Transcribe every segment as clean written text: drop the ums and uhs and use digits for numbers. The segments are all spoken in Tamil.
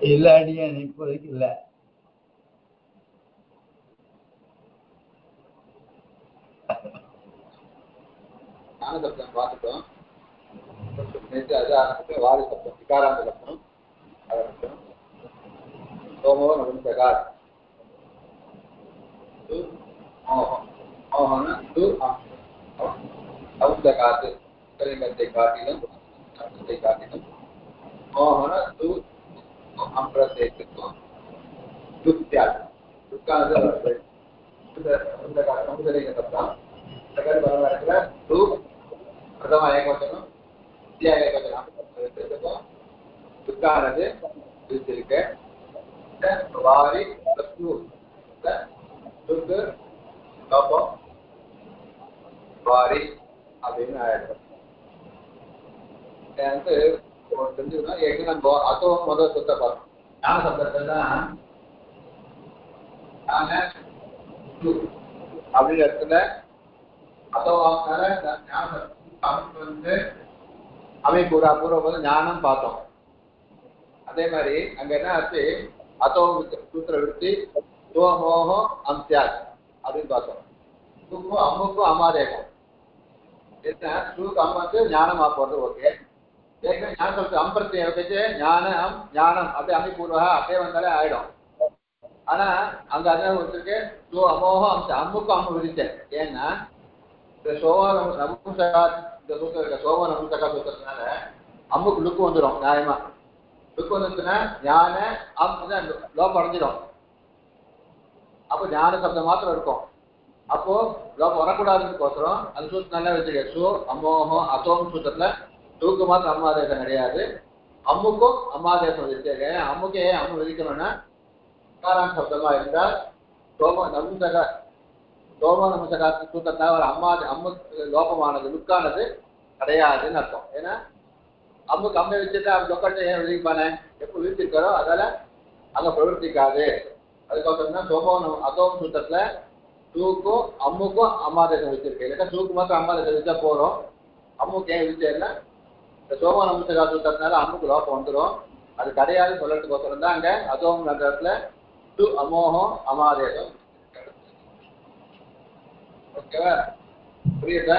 இல்லாடியா இப்போதைக்கு இல்லை. ஞானசப்தம் பார்த்துட்டோம். அது ஆரம்பிச்சு வாரி சப்தம் விகாராந்த லட்சணம் ஆரம்பிச்சோம். சோமோ நபும்சகார் மோகன அவுந்தகாத்து கலிங்கத்தை காட்டிலும் அர்த்தத்தை காட்டிலும் மோகன அம்பிரதேத்துவம் துத்தியால் துக்கானது சமுதலிங்க சப்தம் வரலாற்றுல பிரதம ஏகவச்சனம் வித்யா ஏகவச்சனம் துக்கானது இருக்க வாரி துக்கு லோபம் வாரி அப்படின்னு ஆயிடும். வந்து தெரிஞ்சுக்கணும். எங்க நம்ம அத்தோம் முதல் சுத்த பார்த்தோம். ஞான சப்தத்துல தான் அப்படின்ற இடத்துல அத்தோவாங்க ஞானம் வந்து அமைப்பூரா பூர்வ ஞானம் பார்த்தோம். அதே மாதிரி அங்க என்ன ஆச்சு, அத்தோ சூத்திர விருத்தி மோகம் அம்சியாத் அப்படின்னு பார்த்தோம். அம்முக்கும் அம்மாதேகம் என்ன சூக்கு அம்மாக்கு ஞானமா போறது. ஓகே, ஞானம் சொல்றது அம்பிரத்தியை வச்சு ஞானம் ஞானம் அப்படியே அமைப்பூர்வா அப்படியே வந்தாலே ஆயிடும். ஆனா அங்க அதான் வச்சிருக்கு அமோகம் அம்சம் அம்முக்கும் அம்மு விரிச்சேன். ஏன்னா இந்த சோம நபும்சகா இந்த சூத்திரம் இருக்க சோம நபும்சகா சூத்திரத்தினால அம்முக்கு லுக்கு வந்துடும். நியாயமா லுக்கு வந்துச்சுன்னா ஞான லோபம் அடைஞ்சிடும். அப்போ ஞான சப்தம் மாத்திரம் இருக்கும். அப்போ லோபம் வரக்கூடாதுக்கோசரம் அந்த சூத்திரம் நல்லா வச்சிருக்க. சோ அமோகம் அத்தோம் சூத்திரத்துல சூக்கு மாத்திரம் அம்மாதேசம் கிடையாது, அம்முக்கும் அம்மாதேசம் வச்சிருக்கேன். அம்முக்கு ஏன் அம்மு விதிக்கணும்னா விகாராந்த சப்தமா இருந்தால் சோம நபும்சகா சூத்திரத்தா ஒரு அம்மு லோபமானது லுக்கானது கிடையாதுன்னு அர்த்தம். ஏன்னா அம்முக்கு அம்மை வச்சுட்டு அவன் லொக்கத்தை ஏன் விதிப்பானே, எப்போ விதிச்சிருக்காரோ அதால அங்க பிரவர்த்திக்காது. அதுக்கப்புறம் தான் சோமம் அத்தோம் சூத்திரத்துல சூக்கும் அம்முக்கும் அம்மாதேசம் வச்சிருக்கேன். இல்லைன்னா சூக்கு மாத்திரம் அம்மாதேசம் வச்சா போறோம். அம்முக்கு ஏன் விதிச்சேன்னா இந்த சோம நபும்சகா சூத்திரத்தினால அம்முக்கு லோபம் வந்துடும். அது கிடையாது சொல்றதுக்கோசரம் தான் அங்க அதோம் இடத்துல அமோகம் அமாதேசம். ஓகேவா, புரியுதா?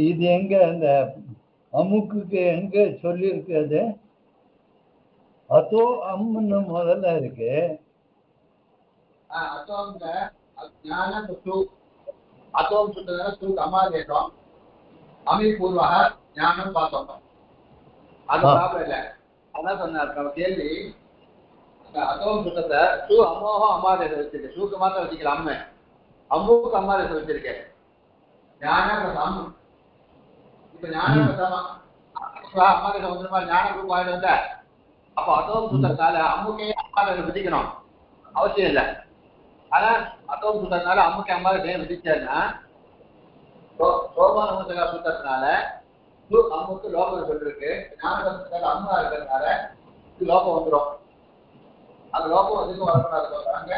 இது எங்க அந்த அமுக்குக்கு எங்க சொல்லி இருக்கு? அது அதோ அம்முன்னு முதல்ல இருக்கு. அத்தோம் சுத்தம் அமாதேசம் அமைப்பூர்வக ஞானம் பார்த்தோம். அது ப்ராப்ளம் இல்லை. அதான் சொன்னார் கேள்வி. அத்தோம் சுத்தத்தை சூ அமோகம் அம்மாதேசம் வச்சிருக்கேன். சூக்கு மாத்திரம் வச்சுக்கலாம். அம்மை அம்முக்கு அம்மாதேசம் வச்சிருக்கேன். ஞானம் அம்மு இப்ப ஞானம் அம்மாதேசம் வந்து மாதிரி ஞானம் ரூபம் ஆயிட்டு வந்த அப்போ அத்தோம் சுத்தத்தால அம்முக்கே அம்மாதேசம் விதிக்கணும் அவசியம் இல்லை. ஆனா அத்தோம் சுத்தத்தினால அம்முக்கு அம்மாதேசம் விதிச்சேன்னா சோம நபும்சகா சூத்திரத்தினால அம்முக்கு லோகம் சொல்லிருக்கு. ஞானசப்தத்தால அம்மா இருக்கிறதுனால இது லோகம் வந்துடும். அந்த லோகம் வந்து வரக்கூடாது சொல்றாங்க.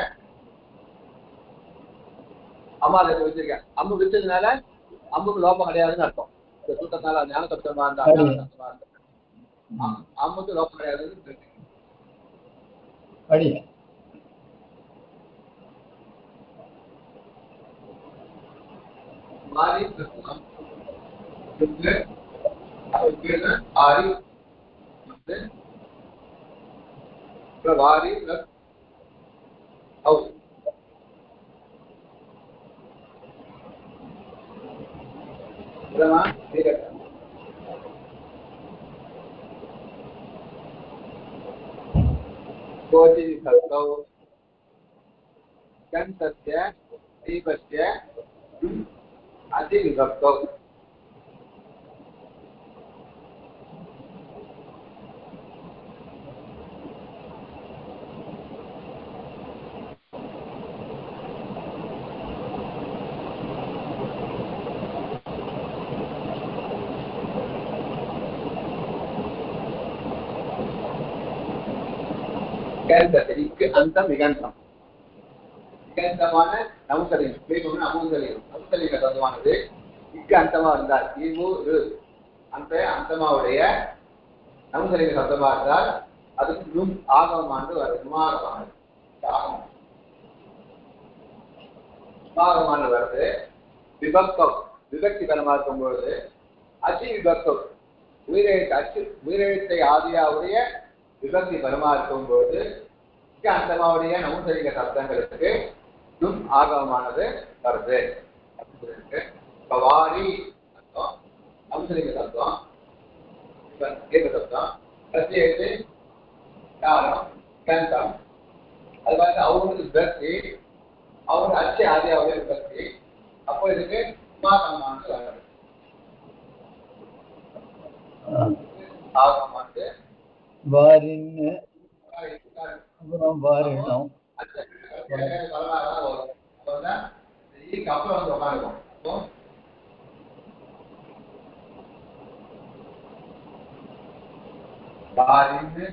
அம்மாதேசம் வச்சிருக்கேன். அம்மு வித்ததுனால அம்முக்கு லோகம் கிடையாதுன்னு அர்த்தம். இந்த சூத்திரத்தினால ஞானசப்தமா இருந்தா அம்முக்கு லோகம் கிடையாதுன்னு அடி வாரி ஆரி வாரி கோதி விபக்தௌ கந்தஸ்ய தீபஸ்ய அதி விபக்தௌ. இக்கு அந்தம் இகந்தம் இகந்தமான நமுசலிங்கம் நமுசலிங்க தத்துவானது இக்கு அந்தமா இருந்தால் அந்த அந்தமாவுடைய நமுசலிங்க சப்தமா இருந்தால் அதுக்கு நும் ஆகமானது வருது நுமாகமானது நுமாகமானது வருது விபக்தம் விபக்தி பலமா இருக்கும் பொழுது அச்சி விபக்தம் உயிரெழுத்தை ஆதியாவுடைய விபக்தி பலமா இருக்கும் பொழுது அந்தமாவுடைய நமுசலிங்க சப்தங்களுக்கு நும் ஆகமானது வருது. வாரி நமுசலிங்க சப்தம் ஏக சப்தம் பிரத்யேகத்தை காரணம் கந்தம் அது மாதிரி அவங்களுக்கு விபக்தி அவங்க அச்சு ஆதியாவுடைய விபக்தி அப்போ இதுக்கு உமாகமானது வருது. ஆகமானது வாரின்னு அப்புறம் வாரினம் அப்புறம் வந்து உட்காந்துக்கும். வாரின்னு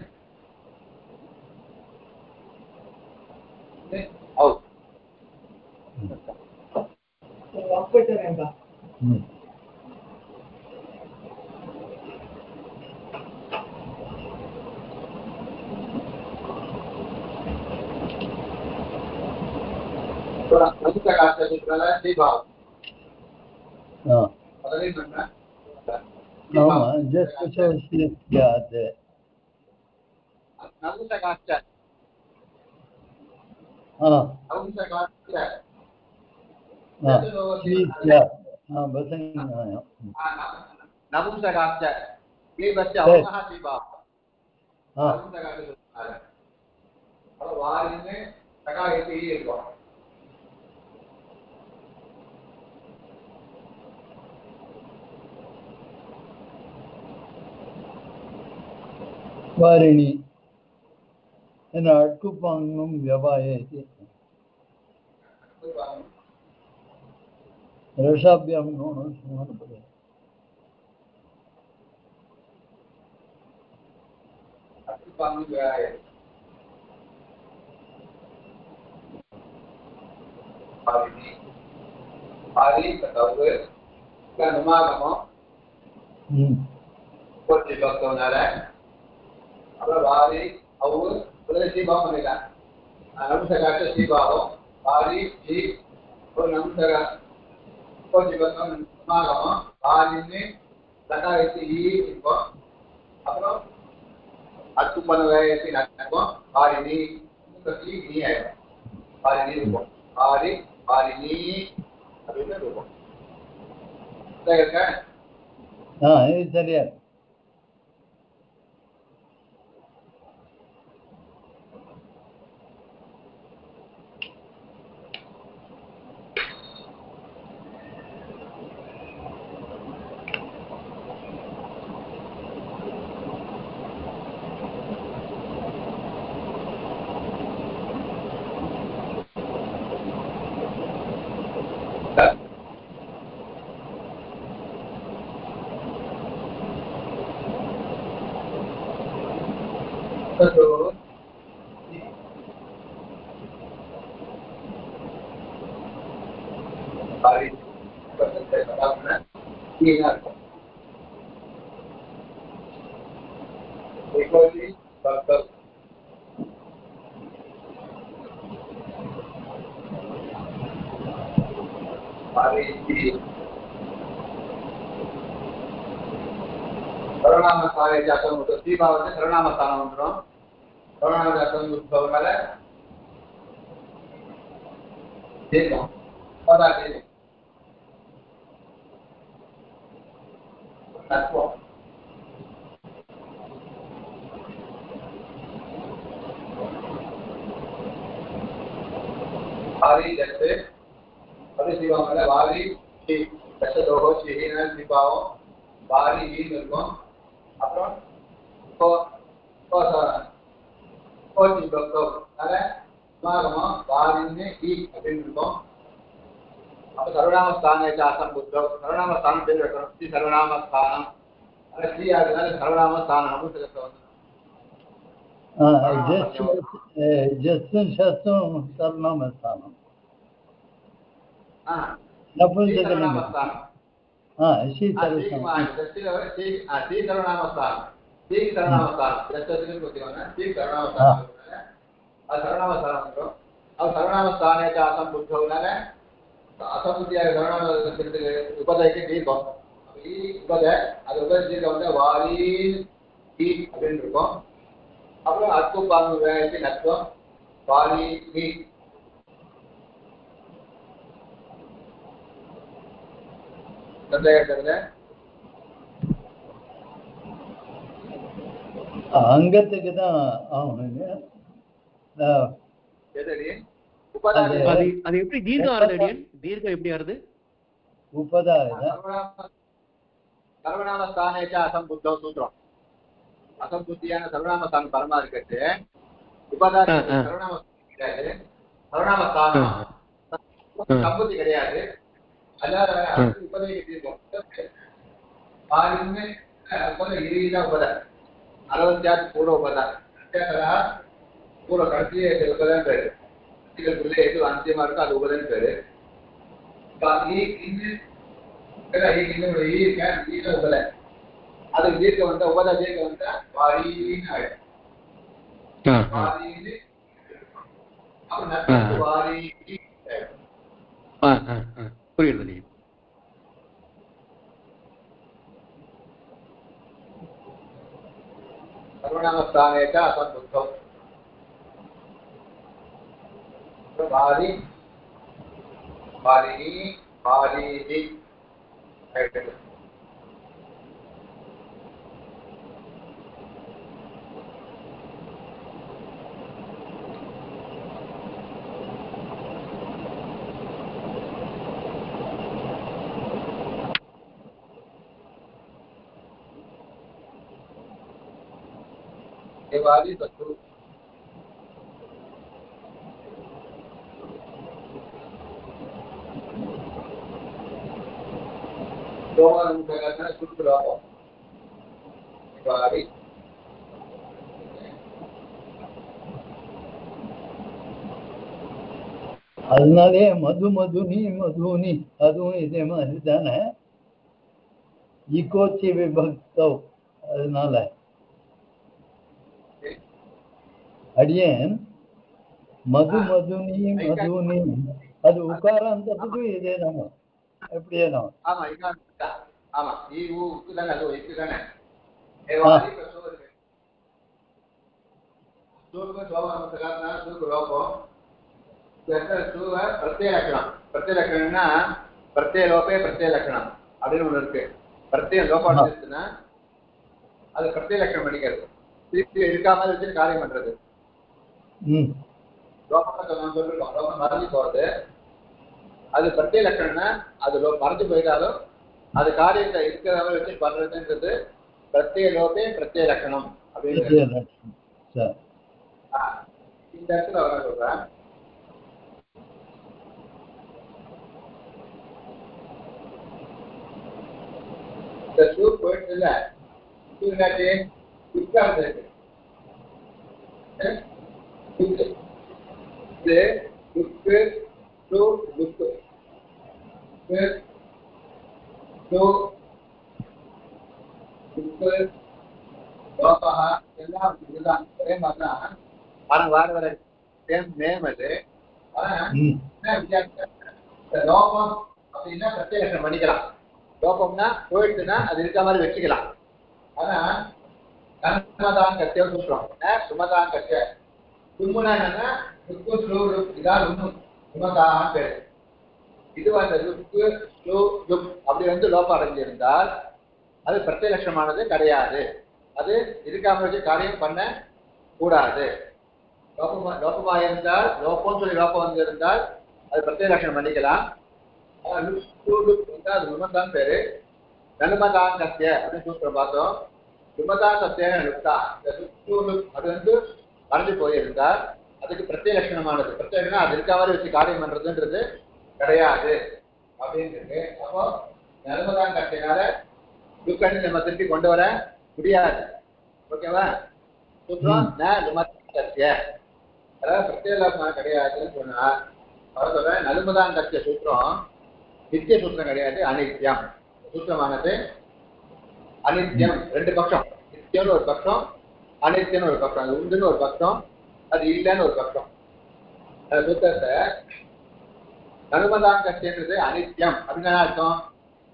வாரிணி அட்குப்பாங்கும் வியபாயேதி ரஷாபியாம் நோனம் சமானப்படு அப்புறம் வாரி அவு சீபாவம் பண்ணிடலாம். நம்சகாட்ட சீபாவம் வாரி ஜி ஒரு நம்சகா சமாகமம் வாரின்னு சகாயத்து இருக்கும். அப்புறம் அத்துப்பன வேயத்தை நடக்கும் வாரினி நீ ஆயிடும் வாரினி இருக்கும் வாரினி அப்படின்னு இருக்கும். சரியா சீபாவது சரணாமஸ்தானம் வந்துடும். சரணாமஸ்தானம் தத்துவம் வாரி ஜத்து அது சீபாவல வாரி தசதோகோ ஸ்ரீஹீன சீபாவம் வாரி ஈன்னு இருக்கும். அப்புறம் கோச்சி பக்தம் சமாகமம் வாரின்னு ஈ அப்படின்னு இருக்கும். அப்போ சர்வநாமஸ்தான அசம்புத்தம் சர்வநாமஸ்தானம் பேர் வைக்கணும். ஸ்ரீ சர்வநாமஸ்தானம் ஸ்ரீ ஆகுதுனால சர்வநாமஸ்தானம் அப்படின்னு வந்து जस्मिन् शस्त्रं सर्वनामस्थानं सर्वनामस्थानं सर्वनामस्थानं सर्वनामस्थाने च असम्बुद्धौ असम्बुद्धिயாக सर्वनामத்துக்கு உபதைக்கு தீர்க்கம் உபதை அது உபதை தீர்க்கம் வந்து வாரி ஈ அப்படின்னு இருக்கும். அப்புறம் அத்து பாங்கு வேலைக்கு நத்துவம் வாரி ஈ சந்தேகத்துல அங்கத்துக்கு தான் ஆகணுங்க. அது எப்படி தீர்க்கம் ஆறுது அடியன்? தீர்க்கம் எப்படி ஆறுது? சர்வநாமஸ்தானேச்ச அசம்புத்தோ சூத்திரம். அசம்புத்தியான சர்வநாமஸ்தானம் பரமா இருக்கிறது. உபதாரம் சர்வநாமஸ்தானம் சம்புத்தி கிடையாது. அதாவது உபதைக்கு தீர்க்கும் உபதை 66 பூர்வ உபதா பூர்வ கடைசி உபதான் பேரு. எது அந்தியமா இருக்கோ அது உபதன் பேரு. உபதை அது தீர்க்க வந்த உபதா தீர்க்க வந்த வாரின்னு ஆயிடும். வாரி புரியுது. सर्वनामस्थानेच असम्बुद्धौ वारि वारिः वारीः देवादि तत्व दोवान मुखगतना सुत्रराव देवादि அதனாலே மதுமதுனி மதுனி அதுவும் இதே மாதிரி தானே ஈகோச்சி விபக்தோ. அதனால அடியேன் மது மதுனி மதுனி அது உகாராந்தத்துக்கு இதே நம்ம எப்படியே நம்ம ஆமா இங்க ஆமா ஈ ஊ தான அது இக்கு தான தேவாதி பிரசோதன சூர்வ சோவான சகானா சூர்வ ரோபம் இந்த சூவ பிரத்யய லட்சணம். பிரத்யய லட்சணம்னா பிரத்யய லோபே பிரத்யய லட்சணம் அப்படின்னு ஒன்று இருக்கு. பிரத்யய லோபம் இருக்குன்னா அது பிரத்யய லட்சணம் பண்ணிக்கிறது. திருப்பி இருக்காம வச்சு காரியம் பண்றது. லோகம் மறைஞ்சு போறது அது பிரத்யய லட்சணம்னா அது மறைஞ்சு போயிட்டாலும் அது காரியத்தை இருக்கிற வச்சு பண்றதுன்றது பிரத்யய லோபே பிரத்யய லட்சணம் அப்படின்னு இந்த இடத்துல வர சொல்றேன். இந்த ஷூ போயிட்டு இல்ல என்னாச்சு இருக்கு இது லுக்கு ஷூ லுக்கு எல்லாம் இதுதான் ஒரே மாதிரிதான். ஆனா வார வர சேம் நேம் அது. லோபம் அப்படின்னா பிரத்யேக பண்ணிக்கலாம். லோபம்னா போயிடுச்சுன்னா அது இருக்க மாதிரி வச்சுக்கலாம். ஆனா கர்மதான் கத்தியம் சொல்றோம். சுமதான் கத்திய சும்முனா என்னன்னா லுக்கு ஸ்லோ லுக் இதான் ஒண்ணும் சுமதான் பேரு. இது அந்த லுக்கு ஸ்லோ லுக் அப்படி வந்து லோபம் அடைஞ்சிருந்தால் அது பிரத்யேக லட்சணமானது கிடையாது. அது இருக்காம வச்சு காரியம் பண்ண கூடாது. லோபமா இருந்தால் லோபம் சொல்லி லோபம் வந்து இருந்தால் அது பிரத்யேக லட்சணம் பண்ணிக்கலாம். அது விமதான் பேரு. நலுமதான் கத்திய அப்படின்னு சூத்திரம் பார்த்தோம். விமதான் கத்திய லுக்தா அது வந்து மறைஞ்சு போயிருந்தால் அதுக்கு பிரத்யேக லட்சணமானது. பிரத்யேகம்னா அது இருக்க மாதிரி வச்சு காரியம் பண்றதுன்றது கிடையாது அப்படின்னு இருக்கு. அப்போ நலுமதான் கத்தியனால லுக்கன்னு நம்ம திருப்பி கொண்டு வர முடியாது. ஓகேவா? சூத்திரம் ந நுமதாங்கஸ்ய அதாவது பிரத்யேகமா கிடையாதுன்னு சொன்னா அவர் சொல்றேன் நலுமதாங்கஸ்ய சூத்திரம் நித்திய சூத்திரம் கிடையாது அனித்யம் சூத்திரமானது அனித்யம் ரெண்டு பக்கம் நித்தியம்னு ஒரு பக்கம் அனித்யம்னு ஒரு பக்கம் அது உண்டுன்னு ஒரு பக்கம் அது இல்லைன்னு ஒரு பக்கம் அந்த சூத்திரத்தை நலுமதாங்கஸ்யன்றது அனித்யம் அப்படின்னு அர்த்தம்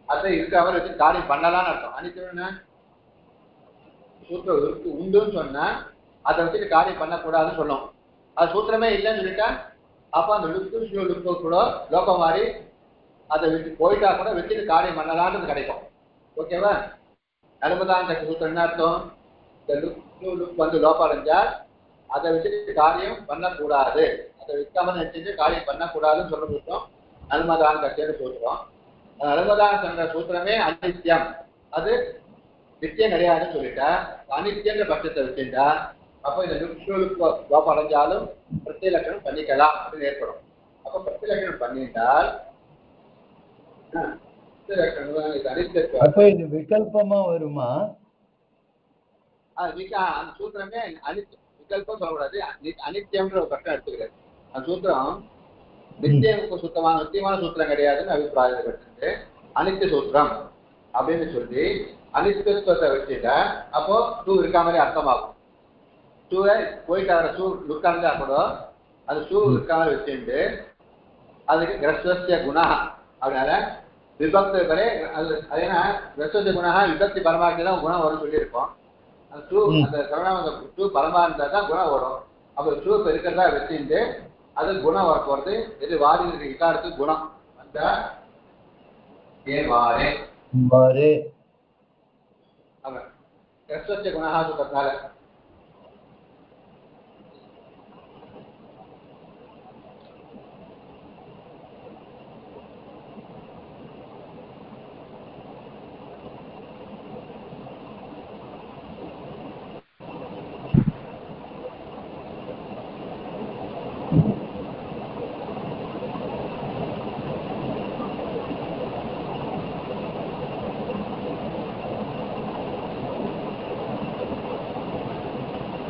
அதை இருக்கிறவர் வச்சு காரியம் பண்ணலான்னு அர்த்தம் அனித்யம்னா சூத்திரம் இருக்கு உண்டுன்னு சொன்னா அதை வச்சுட்டு காரியம் பண்ணக்கூடாதுன்னு சொல்லும் அது சூத்திரமே இல்லைன்னு சொல்லிட்டா அப்போ அந்த லுக்கு கூட லோகம் மாதிரி அதை விட்டு போயிட்டா கூட வச்சுட்டு காரியம் பண்ணலான்றது கிடைக்கும் ஓகேவா நலுமதாங்கஸ்ய சூத்திரம் என்ன அர்த்தம் இந்த லுக் வந்து லோகம் அடைஞ்சா அதை வச்சுட்டு காரியம் பண்ணக்கூடாது அதை விற்காம வச்சுட்டு காரியம் பண்ணக்கூடாதுன்னு சொல்ல சூத்திரம் நலுமதாங்கஸ்யன்னு சொல்றோம் நலுமதாங்கஸ்ய சூத்திரமே அனித்யம் அது நித்தியம் கிடையாதுன்னு சொல்லிட்டா அனித்தியன்ற பட்சத்தை வச்சுட்டா அப்போ இந்த லோகம் அடைஞ்சாலும் பிரத்ய லட்சணம் பண்ணிக்கலாம் அப்படின்னு ஏற்படும் அப்போ பிரத்ய லட்சணம் பண்ணிட்டால் அப்ப இது விகல்பமா வருமா? அந்த சூத்திரமே விகல்பம் சொல்லக்கூடாது அனித்தியம்ன்ற ஒரு பட்டம் எடுத்துக்கிறாரு அந்த சூத்திரம் நித்தியம் நித்தியமான சூத்திரம் கிடையாதுன்னு அபிப்பிராயப்பட்டு அனித்திய சூத்திரம் அப்படின்னு சொல்லி அனித்தியத்துவத்தை வச்சுட்டா அப்போ டூ இருக்கா மாதிரி அர்த்தமாகும் டூவை போயிட்டு வர ஷூ லுக்கா இருந்தா கூட அது ஷூ இருக்கா மாதிரி வச்சுட்டு அதுக்கு கிரஸ்வசிய குணா அதனால விபக்தி வரை அது ஏன்னா கிரஸ்வசிய குணா விபக்தி பரமாக்கி தான் குணம் வரும்னு சொல்லியிருக்கோம் அந்த ஷூ அந்த சரணாமந்த ஷூ பரமா இருந்தால் தான் குணம் வரும் அப்போ ஷூ இப்போ இருக்கிறதா வச்சுட்டு அது குணம் வர போகிறது இது வாரி இக்காரத்துக்கு குணம் அந்த ஏவாரே வாரே கிரஸ்வசிய குணா சொல்றதுனால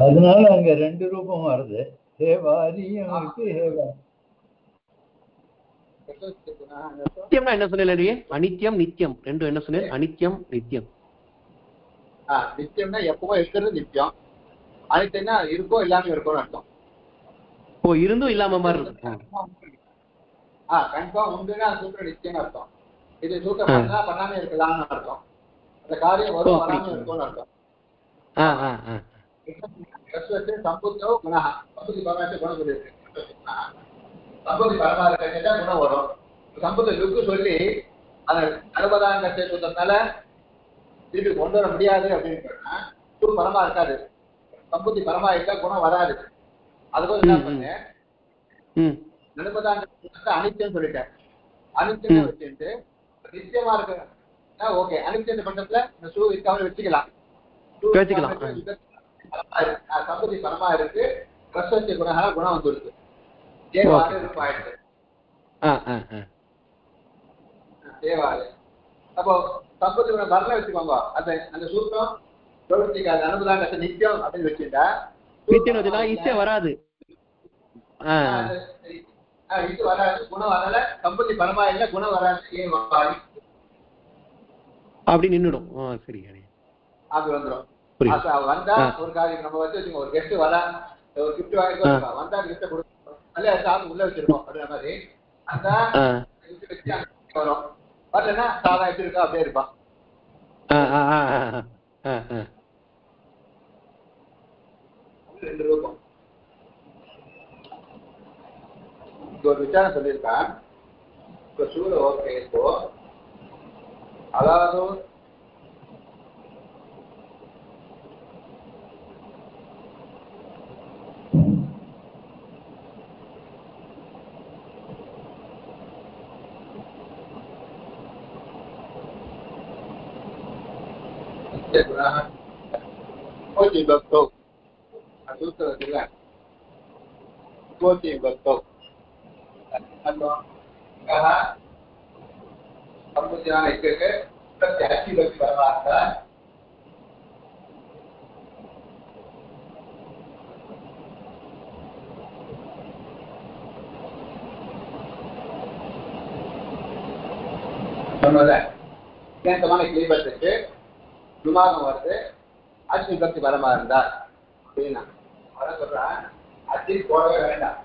அதனால அங்க ரெண்டு ரூபம் வருது. ஹேவாரியும் இருக்கு ஹேவா. நித்தியம்னா என்ன சொன்னீங்க? அனித்யம் நித்தியம் ரெண்டும் என்ன சொன்னீங்க? அனித்யம் நித்தியம். நித்தியம்னா எப்பவும் இருக்கிறது நித்தியம், அனித்தியம்னா இருக்கோ இல்லாம இருக்கும்னு அர்த்தம். ஓ இருந்தும் இல்லாம மாதிரி இருக்கு. கன்ஃபார்ம் உண்டுன்னா சூத்திரம் நித்தியம்னு அர்த்தம். இது சூத்திரம் பண்ணா பண்ணாம இருக்கலாம்னு அர்த்தம். அந்த காரியம் வரும் பண்ணாம இருக்கும்னு அர்த்தம். சம்புத்தோ குணா சம்புத்தி பரமாற்ற குணம் சொல்லியிருக்கு. சம்புத்தி பரமாற்ற குணம் வரும். சம்புத்த லுக்கு சொல்லி அந்த அனுபதாங்கத்தை சொல்றதுனால திருப்பி கொண்டு வர முடியாது அப்படின்னு சொன்னா டூ பரமா இருக்காது. சம்புத்தி பரமா இருக்கா குணம் வராது. அதுக்கு என்ன பண்ணேன் அனுபதாங்க அனித்தியம் சொல்லிட்டேன். அனித்தியம் வச்சுட்டு நித்தியமா இருக்கு ஓகே. அனித்தியம் பண்றதுல இந்த ஷூ இருக்காம வச்சுக்கலாம். சம்பதி பரமா இருக்கு. கிரஸ்வசிய குணால குணம் வந்துருக்கு. தேவாறு ஆயிடுச்சு. தேவாறு அப்போ சம்பதி குணம் வரல வச்சுக்கோங்க. அந்த அந்த சூத்திரம் பிரவர்த்திக்காது. அனுபதாங்க நித்தியம் அப்படின்னு வச்சுட்டா நித்தியம் வராது. இது வராது. குணம் வரல. சம்பதி பரமா இல்ல குணம் வராது. ஏன் அப்படி நின்றுடும். சரி அப்படி வந்துடும். வந்தா ஒரு காரியம் நம்ம வச்சு வச்சுக்கோங்க. ஒரு கெஸ்ட் வரா ஒரு கிஃப்ட் வாங்கிட்டு வந்தா கிஃப்ட கொடுக்கணும். அல்ல சாப்பிட்டு உள்ள வச்சிருக்கோம் அப்படின்ற மாதிரி அந்த வரும். வரலன்னா சாதா எப்படி இருக்கா அப்படியே இருப்பான். ரெண்டு ரூபம் ஒரு விசாரம் சொல்லியிருக்கான். இப்போ சூழ ஓகே. இப்போ அதாவது கோச்சி பக்தோ சூத்திரத்தில் கோச்சி பக்தோ சம்பத்தியான இருக்கு. அச்சி பக்தி பரமார்த்தா சொன்னல இகேந்தமான கிளீபத்துக்கு துமாகம் வருது அச்சு விபக்தி பரமா இருந்தா அப்படின்னா அத சொல்றேன் அச்சின் போடவே வேண்டாம்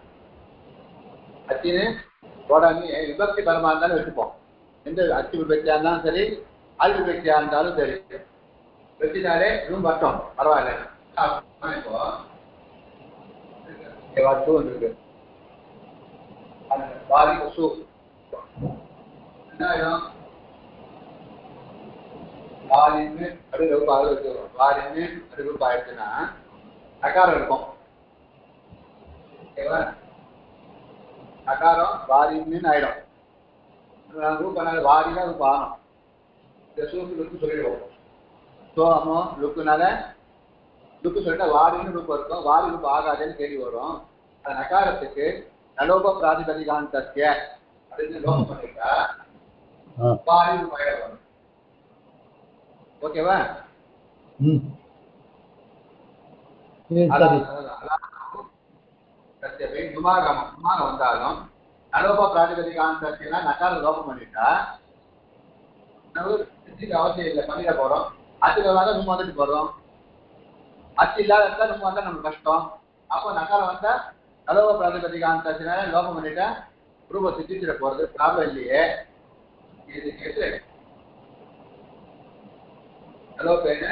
அச்சின்னு போடாம விபக்தி பரமா இருந்தாலும் வச்சுப்போம் எந்த அச்சு விபக்தியா இருந்தாலும் சரி அல் விபக்தியா இருந்தாலும் சரி வச்சுட்டாலே இதுவும் மட்டும் பரவாயில்ல இப்போ இருக்கு வாரி கொசு என்ன ஆயிடும் வாரின்னு அடுப்பு வச்சுக்கிறோம் வாரின்னு அடுப்பு ஆயிடுச்சுன்னா அகாரம் இருக்கும் ஓகேவா அகாரம் வாரின்னு ஆயிடும் ரூபம் வாரினா ரூபம் ஆகணும் இந்த சூப்பு லுக்கு சொல்லிடுவோம் சோமோ லுக்குனால லுக்கு சொல்லிட்டா வாரின்னு ரூபம் இருக்கும் வாரி ரூபம் ஆகாதுன்னு கேள்வி வரும் அந்த நகாரத்துக்கு நலோப பிராதிபதிகாந்தஸ்ய அப்படின்னு லோகம் பண்ணிட்டா வாரி ரூபம் ஆயிடும் ஓகேவா துமாகம் வந்தாலும் நலோப பிராதிபதிகாந்தஸ்யனா நகார லோகம் பண்ணிட்டா அவசியம் இல்லை பண்ணிட போறோம் அச்சுல நம்ம வந்துட்டு போறோம் அச்சு இல்லாத இருந்தா நம்ம வந்தா நமக்கு கஷ்டம் அப்போ நகாரம் வந்தா நலோப பிராதிபதிகாந்தஸ்யனால லோகம் பண்ணிட்டா ரூப சித்திச்சிட போறது ப்ராப்ளம் இல்லையே இது கேட்டு ஹலோ பேரு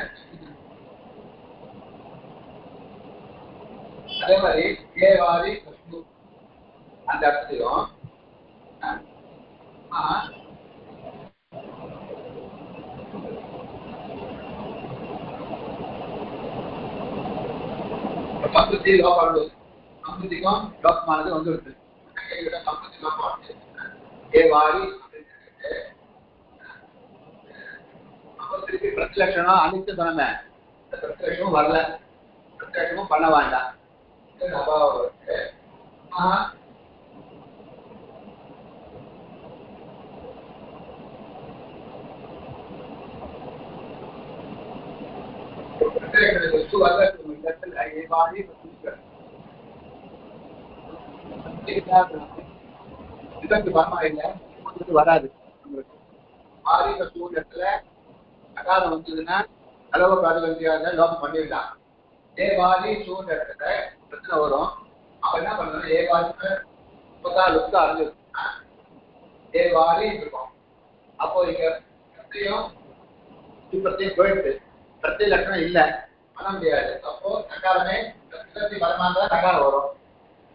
அதே மாதிரி கேவாரி கஷ்மு அந்த அர்த்தத்தையும் சம்பத்தி லோகம் சம்பத்திக்கும் லோகமானது வந்துடுது சம்பத்தி லோகம் கேவாரி திருப்பி பிரத்யலட்சணம் அனைத்து சொன்ன பிரத்யலட்சமும் வரல பிரத்யலட்சமும் பண்ண வேண்டாம் வராது மாறி சூழ்நிலை அகாரம் வந்ததுன்னா நலவ பிராதிபதியாக லோகம் பண்ணிடலாம் ஏவாதி சூழ்நிலை பிரச்சனை வரும் அவன் என்ன பண்றாங்க ஏவாதி லுக்கு அறிஞ்சிருக்குன்னா ஏவாதி இருக்கும் அப்போ இங்க பிரத்தையும் பிரத்தையும் போயிடுது பிரத்ய லட்சணம் இல்லை பண்ண முடியாது அப்போ நகாரமே விபக்தி பலமா இருந்தா நகாரம் வரும்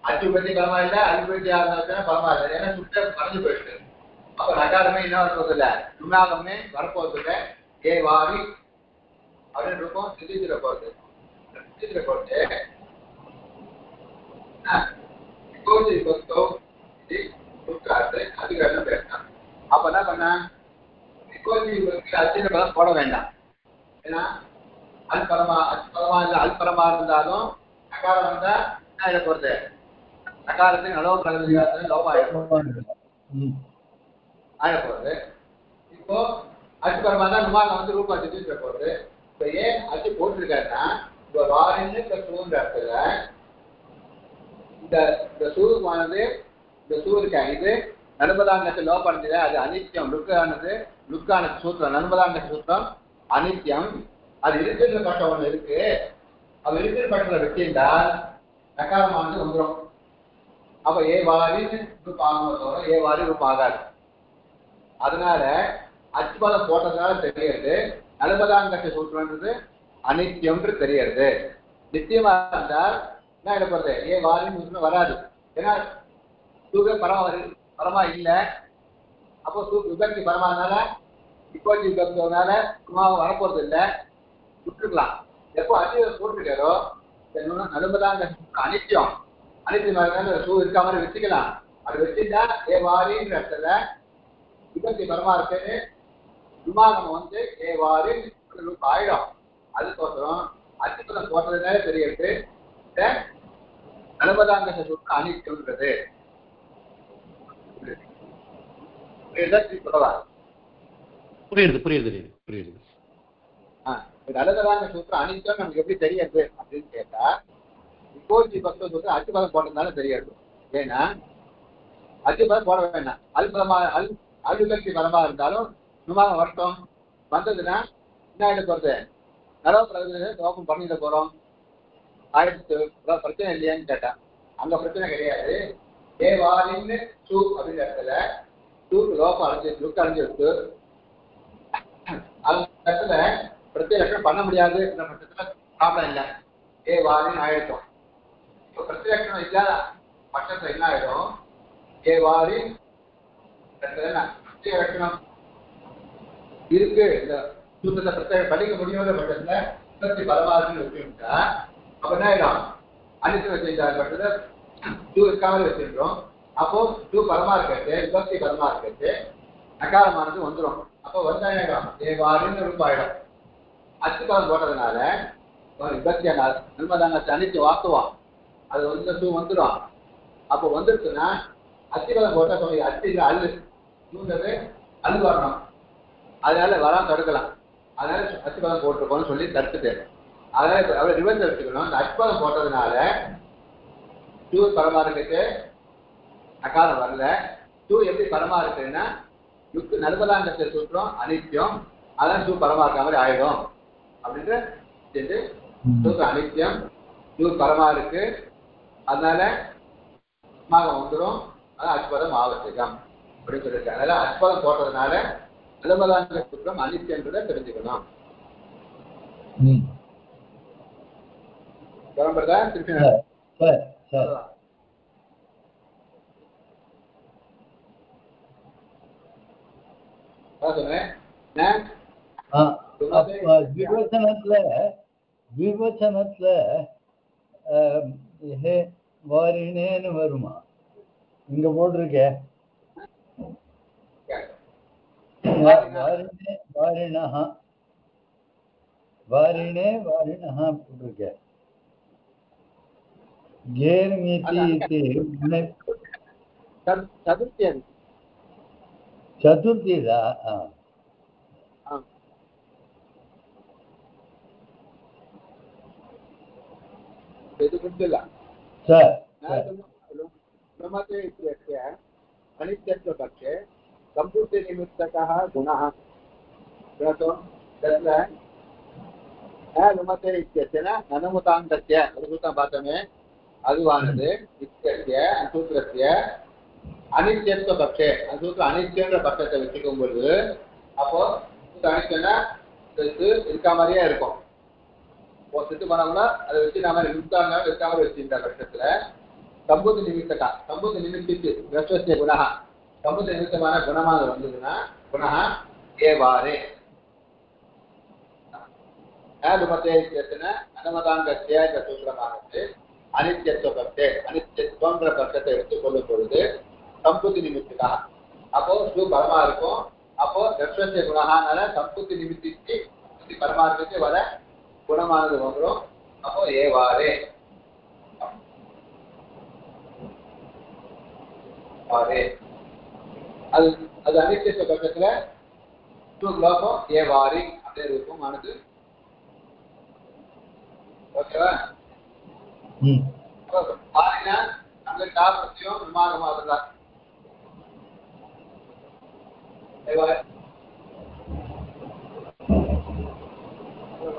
அச்சு விபக்தி பலமா இல்லை அல்பத்தி இருந்தா பலமா இல்லை ஏன்னா சுட்ட மறைஞ்சு போயிடுது அப்ப நகாரமே என்ன வரப்போது இல்லை நுணாகமே வரப்போது இல்லை ஏவாரி அப்படின்னு இருக்கும் சித்திச்சிட போறது சித்திச்சிட போறது அப்ப என்ன பண்ண அச்சின பலம் போட வேண்டாம் ஏன்னா அல்பரமா இல்லை அல்பரமா இருந்தாலும் நகாரம் வந்தா என்ன ஆயிட போறது நகாரத்துக்கு நலவ பிரகதிகாரத்துல லோபம் ஆயிட போறது இப்போ அச்சுபரமா தான் நுமாகம் வந்து ரூபா சித்திச்சிட போறது இப்ப ஏன் அச்சு போட்டிருக்காருன்னா இப்ப வாரின்னு சூன்ற இடத்துல இந்த சூருமானது இந்த சூருக்கா இது நண்பதாங்கத்தை லோபடைஞ்சது அது அனித்தியம் லுக்கானது சூத்திரம் நண்பதாங்க சூத்திரம் அனித்தியம் அது இருக்கிற பட்டம் ஒண்ணு இருக்கு அது இருக்கிற பட்டத்துல வச்சிருந்தால் நகாரமானது வந்துடும் அப்ப ஏவாரின்னு ரூபம் ஆகணும் தவிர ஏவாரி ரூபம் ஆகாது அதனால அச்சுபதம் போட்டதுனால தெரியாது நலபதாங்கத்தை சூத்திரன்றது அனித்தியம்ன்று தெரியாது நித்தியமா இருந்தால் என்ன எடுப்பது வாரின்னு வராது ஏன்னா சூக பரமா இல்லை அப்போ விபக்தி பரமானால இப்போச்சி விபக்தினால சும்மாவும் வரப்போறது இல்லை விட்டுருக்கலாம் எப்போ அச்சு போட்டிருக்காரோ நலபதாங்க அனித்தியம் அனித்தியம் சூ இருக்க மாதிரி வச்சுக்கலாம் அது வச்சுட்டா வாரின்ற இடத்துல விபக்தி பரமா இருக்குன்னு விமானம் வந்து வாரி ஆயிடும் அதுக்கோசரம் அச்சுப்பதம் போட்டதுனால தெரியுது நலபதாங்க சூத்திரம் அனித்தியம்ன்றது புரியுது புரியுது புரியுது நலபதாங்க சூத்திரம் அனித்தியம் நமக்கு எப்படி தெரியாது அப்படின்னு கேட்டா இப்போச்சி பக்த சூத்திரம் அச்சுப்பதம் போட்டதுனால தெரியாது ஏன்னா அச்சுப்பதம் போட வேண்டாம் அல்பரமா அல்விபக்தி பரமா இருந்தாலும் நுமாகம் வரட்டும். வந்ததுன்னா என்ன ஆகிட போறது? நலவ பிரதிநிதி லோகம் பண்ணிட போறோம். ஆயிரத்து பிரச்சனை இல்லையான்னு கேட்டான். அங்க பிரச்சனை கிடையாது. ஏவாரின்னு டூ அப்படின்ற இடத்துல டூக்கு லோகம் அழிஞ்சு விட்டு அந்த இடத்துல பிரத்யேக லட்சணம் பண்ண முடியாது பட்சத்துல ப்ராப்ளம் இல்லை. ஏவாரின்னு ஆயிடும். இப்போ பிரத்யேக லட்சணம் இல்லாத பட்சத்துல என்ன ஆயிடும்? ஏவாரின் பிரத்யேக லட்சணம் இருக்கு. இந்த சூத்திரத்தை பிரத்யேக படிக்க முடியாத பட்சத்துல விபக்தி பரமாதுன்னு வச்சுட்டா அப்ப என்ன ஆயிடும்? அனித்து வச்சிருந்த பட்சத்துல டூ இருக்காமலே வச்சிருக்கிறோம். அப்போ டூ பரமா இருக்கிறது, விபக்தி பரமா இருக்கிறது, நகாரமானது வந்துடும். அப்போ வந்தாயிடும் ஏவாரின்னு ரொம்ப ஆயிடும். அச்சுக்காலம் போட்டதுனால விபக்தியா நிர்மதாங்க அனித்து வாக்குவான் அது வந்து டூ வந்துடும். அப்போ வந்துருச்சுன்னா அச்சுக்காலம் போட்டா சொல்லி அச்சுல அள்ளு டூங்கிறது அள்ளு வரணும். அதனால வராம தடுக்கலாம். அதனால அச்சுக்காலம் போட்டிருக்கோம்னு சொல்லி தடுத்துட்டு அதனால அவரை ரிவர்ஸ் எடுத்துக்கணும். இந்த அச்சுக்காலம் போட்டதுனால டூ பரமா இருக்கு, நகாரம் வரல. டூ எப்படி பரமா இருக்குன்னா யுக்கு நர்மதாங்கத்தை சூத்திரம் அனித்தியம், அதான் டூ பரமா இருக்க மாதிரி ஆயிடும் அப்படின்ட்டு சூத்திரம் அனித்தியம், டூ பரமா இருக்கு, அதனால மாகம் வந்துடும். அதான் அச்சுபதம் ஆவர்த்திகம் அப்படின்னு சொல்லிட்டு அதனால அச்சுபதம் போட்டதுனால நர்மதாங்க சூத்திரம் அனித்தியன்றதை தெரிஞ்சுக்கணும். திருப்பி விவச்சனத்துல வாரினேன்னு வருமா? இங்க போட்டிருக்க வாரினஹா வாரிணே வாரிணஹா போட்டிருக்க. சதுர்த்திதா? अनित्यत्व पक्षे संपूर्ति निमित्तकः गुणः तत्र अनुमते इत्यस्य ननमुतान्तस्य अनुसूतपातमे அதுவானது நித்தியस्य அசூத்திரस्य அனித்தியத்துவ பட்சே அசூத்திரம் அனித்தியன்ற பட்சத்தை வச்சுக்கும் பொழுது அப்போ அனித்தியம்னா இருக்க மாதிரியே இருக்கும். சித்து பண்ணோம்னா அதை வச்சு நாம இருக்காங்க இருக்காம வச்சுருந்த பட்சத்துல சம்பூதி நிமித்தக்கா சம்பூதி நிமித்தித்து விஸ்வசிய குணா சம்பூதி நிமித்தமான குணமாக வந்ததுன்னா குணா ஏவாரே அனுமதே அனுமதாங்கத்திய இந்த சூத்திரமானது அனித்தியத்துவ பட்சே அனித்தியத்துவன்ற பட்சத்தை எடுத்துக்கொள்ளும் பொழுது சம்பூதி நிமித்தக்கா அப்போ ஸ்ரூ பரமா இருக்கும். அப்போ விஸ்வசிய குணானால சம்பூதி நிமித்திக்கு பரமா இருக்கிறது வர குணமானது வந்துடும். அப்போ ஏவாரே அது அது அனித்தியத்துவ பட்சத்துல லோகம் ஏவாரி அப்படியே இருக்கும் ஆனது. ஓகேவா? வாரினா அங்க காப்பியம் விமானமா இருந்தா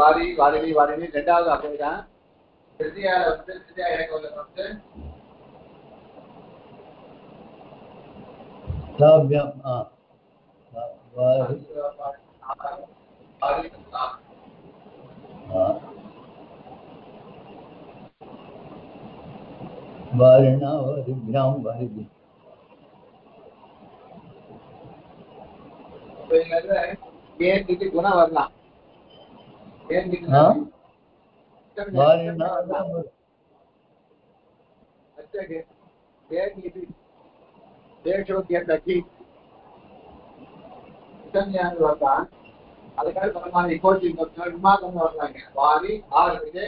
வாரி வாரினி வாரினி ரெண்டாவது அப்படிதான். திருத்தியால வந்து திருத்தியா இலக்கண வந்து சாபியம் வாரிணா வாரிபிராம் வாரிபி ஏன் குணம் வரலாம். அதுக்காக விமாகம் வர்றாங்க. வாரி ஆறு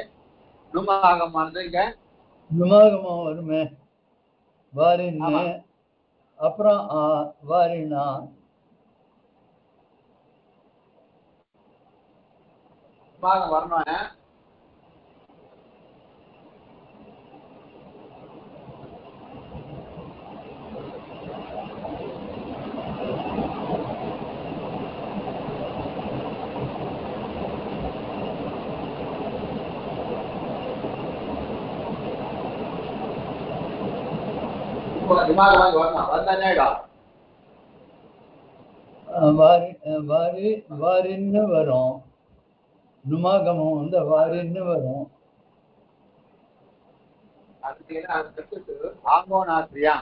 நுமாகமானது இங்க நுமாகமா வருமே. வாரின்னு அப்புறம் வாரினா விமாகம் வரணும். திமாகமாக வரணும். வந்தா என்ன ஆயிடும்? வாரின்னு வரும். நுமாகமம் வந்து வாரின்னு வரும். அதுக்கு என்ன அடுத்து ஆங்கோ நாஸ்திரியா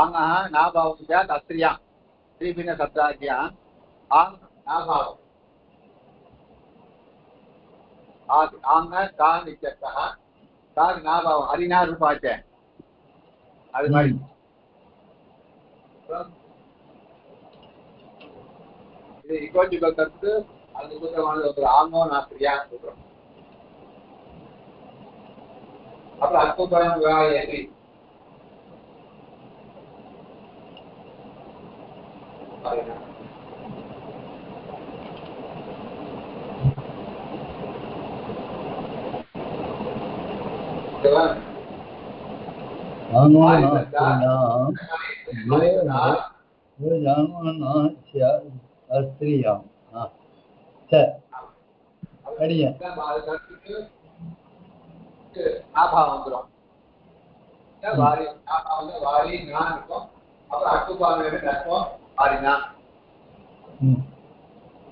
ஆங்கா நாபாவம் சாத் அஸ்திரியா ஸ்ரீபின்ன சப்தாக்கியா ஆங் நாபாவம் ஆங்க தான் இச்சத்தா தான் நாபாவம் அரினா ரூபாச்சே அது மாதிரி இது இக்கோஜிக்கல் கருத்து அது கூட்டமானது ஒரு ஆங்கோ நாஸ்திரியா சொல்றோம். அப்புறம் அற்புதம் விவாயி ஆபாவம் வந்துடும். வாரி வாரி நான் இருக்கும். அப்புறம் அற்புதம் நடக்கும். வாரினா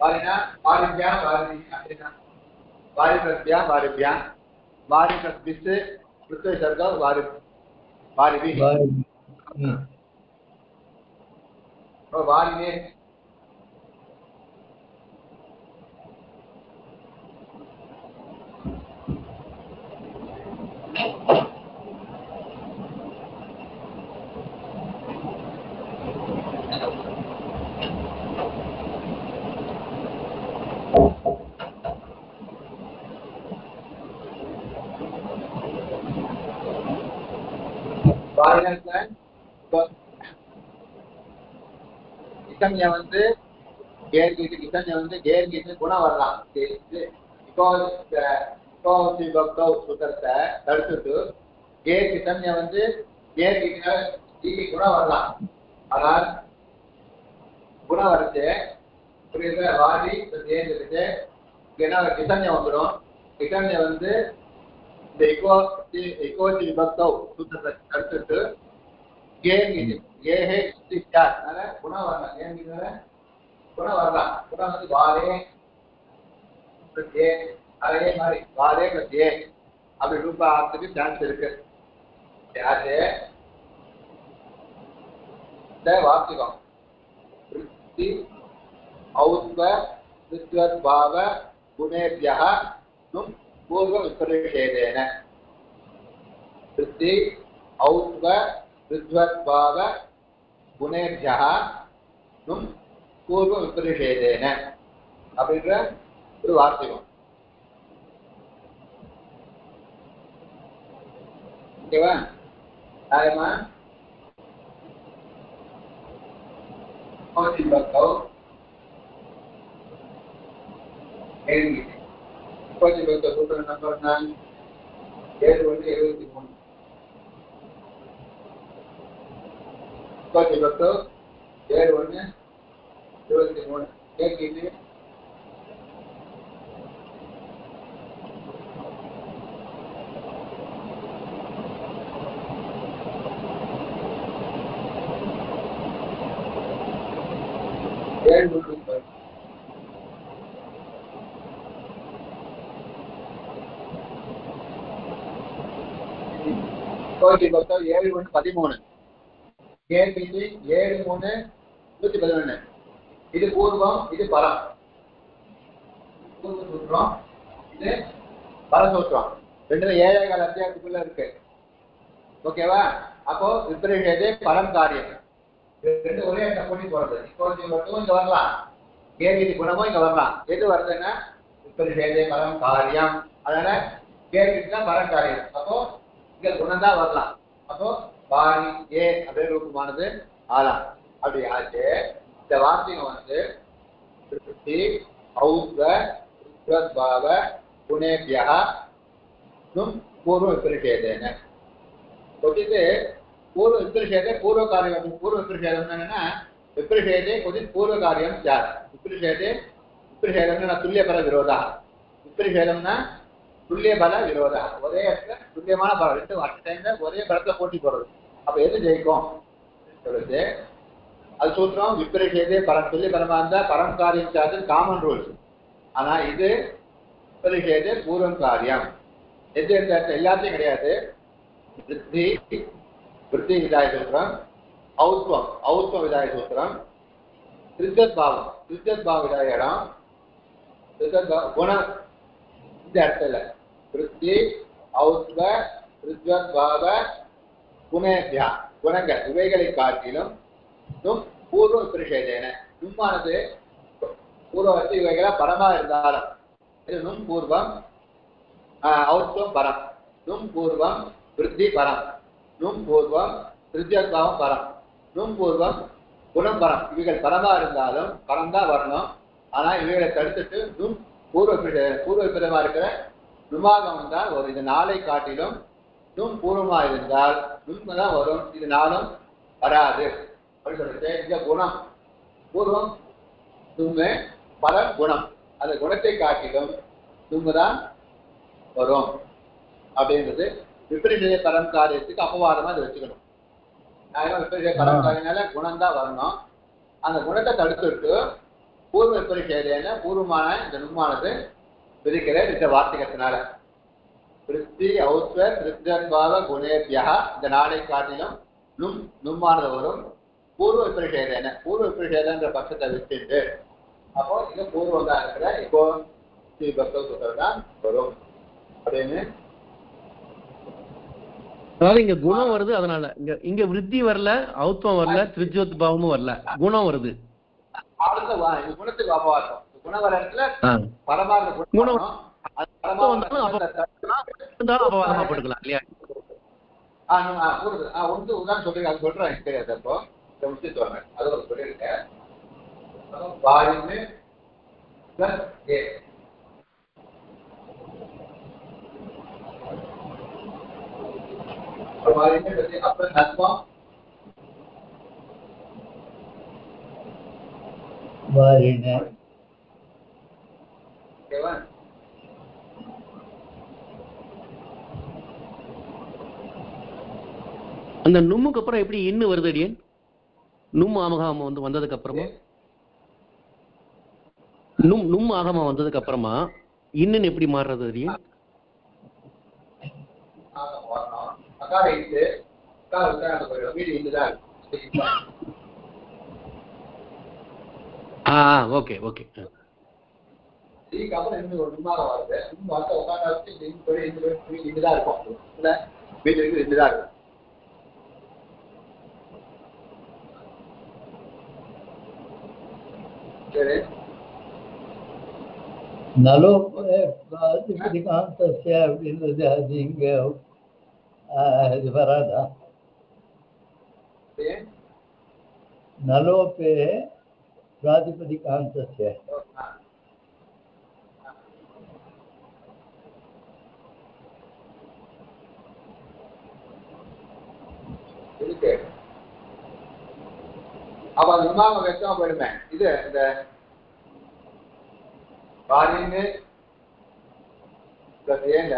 வாரினா வாரிபியா வாரி அப்படின்னா வாரி பிரத்யா வாரிபியா வாரி பிரத்பிஸ் பிருத்வி சர்க வாரி வாரிபி வாரினே கிசன்ய வந்து கிசன்ய வந்து கேர்கீட்டு குணம் வரலாம். சூத்திரத்தை தடுத்துட்டு கேர் கிசன்ய வந்து கேர்கீட்டினால குணம் வரலாம். ஆனால் குணம் வரைச்சு புரியுது வாரி தேர் இருக்கு. ஏன்னா கிசன்ய வந்துடும். கிசன்ய வந்து இந்த இக்கோச்சி விபக்தோ சூத்திரத்தை தடுத்துட்டு கேர்கீட்டு ஏஹே அதனால குணம் வரலாம். ஏங்கினால குணம் வரலாம். குணம் வந்து வாரே அதே மாதிரி வாரே பிளஸ் ஏ அப்படி ரூபா ஆகிறதுக்கு சான்ஸ் இருக்கு. யாரு இந்த வார்த்திகம் ஔத்வ வித்வத் பாவ குணேபியः நும் பூர்வ விபரிஷேதேன விருத்தி ஔத்வ வித்வத் பாவ குணேபியः நும் பூர்வ விபரிஷேதேன அப்படின்ற ஒரு வார்த்திகம். ஓகேவா? நியாயமா? சூத்திர நம்பர் 7/73 7/1/23 கேட்கிட்டு கோட்டி 7/13 கேள்வி 7/3/111 இது பூர்வம் இது பரம். பூர்வ சூத்திரம் இது பரசூத்திரம். ரெண்டுல 7 அத்தியாயத்துக்குள்ள இருக்கு. ஓகேவா? அப்போ விபரீஷேதே பரம் காரியம் ரெண்டு ஒரே போட்டி போறது. இப்போ இங்க வரலாம். கேள்வி குணமும் இங்க வரலாம். எது வருதுன்னா விபரீஷேதே பரம் காரியம். அதனால கேள்விக்கு பரம் காரியம். அப்போ இங்க குணம் தான் வரலாம். அப்போ வாரி ஏ அப்படியே ரூபமானது ஆலாம். அப்படி ஆச்சு. இந்த வார்த்தைகள் வந்து ஔத்வ குணேபியः நும் பூர்வ விபரிஷேதேன. கொதித்து பூர்வ விபரிஷேதே பூர்வ காரியம். பூர்வ விபரிஷேதம் என்னன்னா விபரிஷேதே கொதித்து பூர்வ காரியம் சார். விபரிஷேதம்னா துல்லியபர விரோதா. விபரிஷேதம்னா துல்லிய பல விரோத, ஒரே இடத்துல துல்லியமான பலம், ரெண்டு டைம்ல ஒரே பலத்துல போட்டி போடுறது. அப்ப எது ஜெயிக்கும் சொல்லுது. அது சூத்திரம் விபரீஷேதே பரம். துல்லிய பலமா இருந்தா பரம் காரியம் சார்ஜ் காமன் ரூல்ஸ். ஆனா இது விபரீஷேதே பூர்வம் காரியம். எது எந்த இடத்துல எல்லாத்தையும் கிடையாது. விருத்தி விருத்தி விதாய சூத்திரம், ஔத்வம் விதாய சூத்திரம், திருத்தத் பாவம் விதாய இடம், குணம் இந்த இடத்துல விருத்தி ஔத்வ திருத்தத் பாவ குணேபியா குணங்கள் இவைகளை காட்டிலும் பூர்வ விபரீஷேதேன நும்மானது பூர்வத்து இவைகளா பரமா இருந்தாலும் இது நும் பூர்வம் ஔத்வம் பரம், நும் பூர்வம் விருத்தி பரம், நும் பூர்வம் திருத்தியத்பாவம் பரம், நும் பூர்வம் குணம் பரம். இவைகள் பரமா இருந்தாலும் பரம் தான் வரணும். ஆனா இவைகளை தடுத்துட்டு நும் பூர்வ விபரமா இருக்கிற நுமாகம் தான் வரும். இது நாளை காட்டிலும் நும் பூர்வமா இருந்தால் நும் தான் வரும். இது நாளும் வராது அப்படின்னு சொல்லிட்டு இந்த குணம் பூர்வம் நும்மே பரம் குணம், அந்த குணத்தை காட்டிலும் நும்மு தான் வரும் அப்படின்றது விபரீஷேத பரம் காரியத்துக்கு அபவாதமா இதை வச்சுக்கணும். விபரீஷேத பரம் காரியனால குணம் தான் வரணும். அந்த குணத்தை தடுத்துட்டு பூர்வ விபரீஷேதேன பூர்வமான இந்த நும்மானது விதிக்கிற இந்த வார்த்தைகத்தினால விருத்தி ஔத்வ திருத்தத்பாவ குணேபியா இந்த நாளை காட்டிலும் நும்மானது வரும். பூர்வ விபரீஷேதேன பூர்வ விபரீஷேதன்ற பட்சத்தை விட்டுட்டு அப்போ இது பூர்வம் தான் இருக்கிற இப்போ தான் வரும் அப்படின்னு. அதாவது இங்க குணம் வருது, அதனால இங்க விருத்தி வரல, ஔத்வம் வரல, திருஜோத் பாவமும் வரல, குணம் வருது. அடுத்த குணத்துக்கு அபவாதம். குணம் வர இடத்துல பரமார்த்த குணம் அபவாதமா போட்டுக்கலாம் இல்லையா? ஒன்று உதாரணம் சொல்றீங்க, அது சொல்றேன் எனக்கு தெரியாது. அப்போ முடிச்சு சொல்றேன், அது ஒரு சொல்லியிருக்கேன். அப்புறம் தத்துவம் வாரிண அந்த நும்முக்கு அப்புறம் எப்படி இன்னு வருது அடியன்? நும் ஆமகாம வந்ததுக்கு அப்புறமா நும் ஆகமா வந்ததுக்கு அப்புறமா இன்னுன்னு எப்படி மாறுறது அடியன்? Okay okay. இதுக்கப்புறம் இன்னும் ஒரு நிம்மாக வருது. இன்னும் வந்து உட்காந்து இதுதான் இருக்கும். வீட்டுக்கு இதுதான் இருக்கும். சரி, நலோபதிகாந்தஸ்ய அப்படின்றது அது இங்க இது வராதா? நலோபே பிராதிபதிகாந்தஸ்ய இருக்கு. அப்ப அது நிர்மாகம் வெச்சமா போயிடுமே. இது இந்த பாரின்னு ஏங்க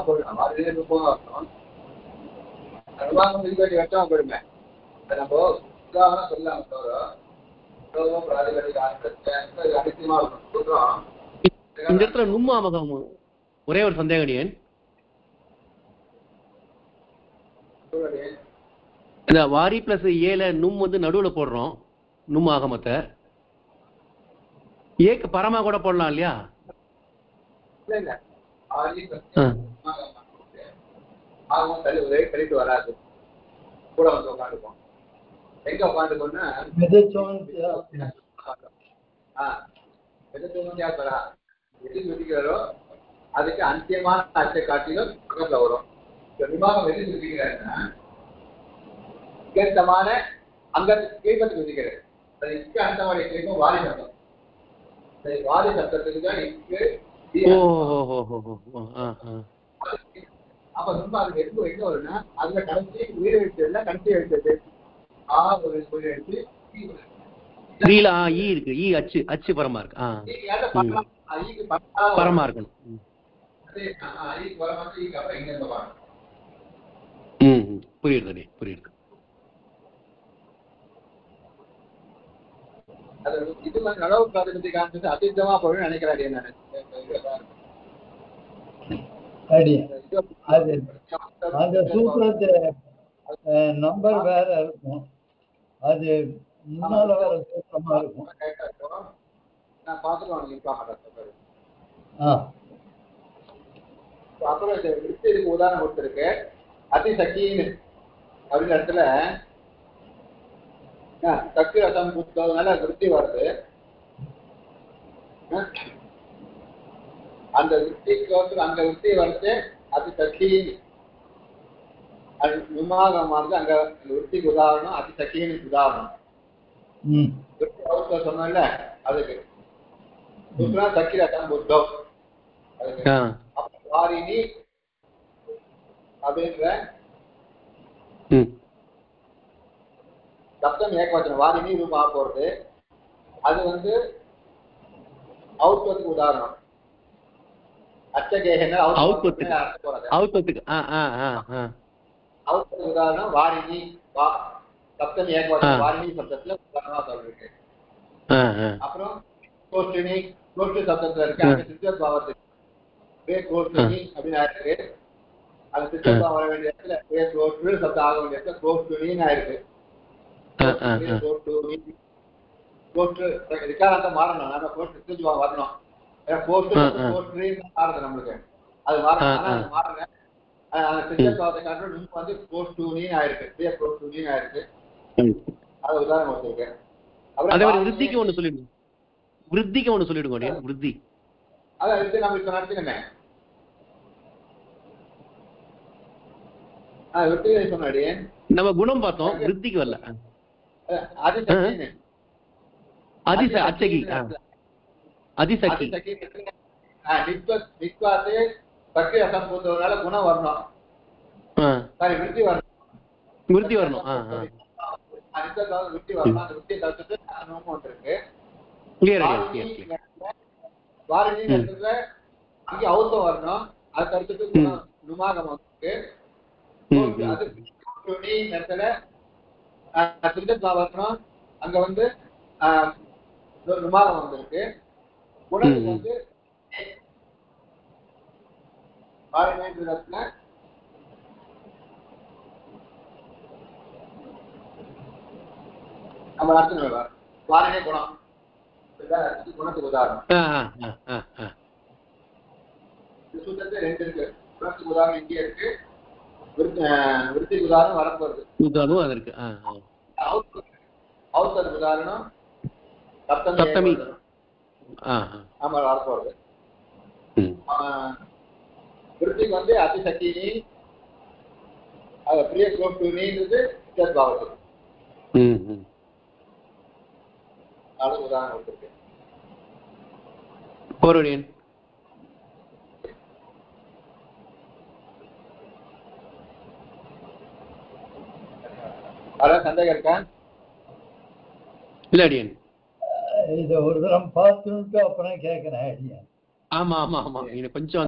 போயிடும். அது நிர்வாகம் இதுக்காட்டி வெச்சமா போயிடுமே. நம்ம உதாரணம் சொல்லாம தவிர பிராதிபதிக அதிகமா இருக்கும். இந்த இடத்துல நும்மாமகம் ஒரே ஒரு சந்தேகம் அடியேன். இந்த வாரி பிளஸ் ஏல நும் வந்து நடுவுல போடுறோம். நும் ஆகமத்தை ஏக்கு பரமா கூட போடலாம் இல்லையா? இல்ல ஆகும் சரி ஒரே கழிட்டு வராது. கூட வந்து உட்காந்துப்போம். எங்க உட்காந்துக்கோன்னா எது விதிக்கிறாரோ அதுக்கு அந்தியமான அச்சை காட்டிலும் பக்கத்துல வரும். விமானம் எது விதிக்கிறாருன்னா இக்கமான அங்க கீழ்பத்துக்கு விதிக்கிறாரு. அது இக்கு அந்த மாதிரி கேட்கும் வாரி சப்தம். வாரி சப்தத்துக்கு தான் இக்கு. அப்ப ரொம்ப அதுக்கு எங்க வரும்னா அதுல கடைசி உயிரை எழுத்து கடைசி எழுத்து ஒரு உயிரை எழுத்து இருக்கு. அச்சு அச்சு பரமா இருக்கு. பரமா இருக்கணும். புரியுது புரியுது. இது மாதிரி நடவு பிராதிபதி காமிச்சு அதிகமா போய் நினைக்கிறாரு நான். அந்த சூத்திரத்து நம்பர் வேற இருக்கும். அது முன்னால வர சூத்திரமா இருக்கும். நான் பார்த்துக்கலாம். அப்புறம் இதுக்கு உதாரணம் கொடுத்துருக்கு. அதிசக்தின்னு அப்படின்ற இடத்துல சக்தி ரசம் கொடுத்ததுனால விருத்தி வருது. அந்த விருத்திக்கு அந்த விருத்தி வருது அதிசக்தின்னு விமானமானது. அங்க விருத்திக்கு உதாரணம் அதிசக்தின்னு உதாரணம். விருத்தி சொன்னோம்ல அதுக்கு சக்தி ரசம் புத்தம் வாரினி அப்படின்ற சப்தம் ஏகவச்சனம் வாரினி ரூபா போறது. அது வந்து அவுத்வத்துக்கு உதாரணம். அச்சகேகன அவுத்வத்துக்கு உதாரணம் வாரினி சப்தம் ஏகவச்சனம் வாரினி சப்தத்துல உதாரணமா சொல்லிருக்கு. அப்புறம் கோஷ்டினி கோஷ்டி சப்தத்துல இருக்கு. அங்க சித்தர் பாவத்துக்கு கோஷ்டினி அப்படின்னு ஆயிருக்கு. அது சித்தர் பாவம் வர வேண்டிய இடத்துல கோஷ்டு சப்தம் ஆக வேண்டிய இடத்துல கோஷ்டினின்னு ஆயிருக்கு. மாறணும் வரணும். நம்மளுக்கு அது மாறல. அது உதாரணம் வச்சிருக்கேன். விருத்திக்கு ஒண்ணு சொல்லிடுங்க. விருத்திக்கு ஒண்ணு சொல்லிடுங்க. விருத்தி அதான் நம்ம இப்ப நடத்தினமே சொன்னாடி நம்ம குணம் பார்த்தோம். விருத்திக்கு வரல. அதிசக்தி சக்தி ரசம் போன்றதுனால குணம் வரணும். சாரி விருத்தி வரணும். விருத்தி வரணும். விருத்தி வரணும். அந்த விருத்தியை தவிர்த்துட்டு நோக்கம் வந்திருக்கு. வாரிணி இடத்துல அங்கே அவுத்தம் வரணும். அதை தவிர்த்துட்டு நுமாகம் வந்திருக்கு. அது இடத்துல வரணும். அங்க வந்து விமானம் வந்திருக்கு. குணத்துக்கு வந்து நம்ம அர்த்தம் வாரினே குணம் குணத்துக்கு உதாரணம். சூத்திரத்தை ரெண்டு இருக்கு. குணத்துக்கு உதாரணம் இங்கே இருக்கு. விருத்திக்கு உதாரணம் வரப்போறது. அவுத்தருக்கு உதாரணம் சப்தமி ஆமா வரப்போறது. விருத்திக்கு வந்து அதிசக்தினி பிரிய கோஷ்டுனின்றது பாவத்துக்கு உதாரணம் கொடுத்துருக்கு. அதான் சந்தேகம் இருக்கா? இல்ல அடியன் இதை ஒரு தரம் பார்த்துட்டு அப்புறம் கேட்கிறேன். ஆமா ஆமா ஆமா கொஞ்சம்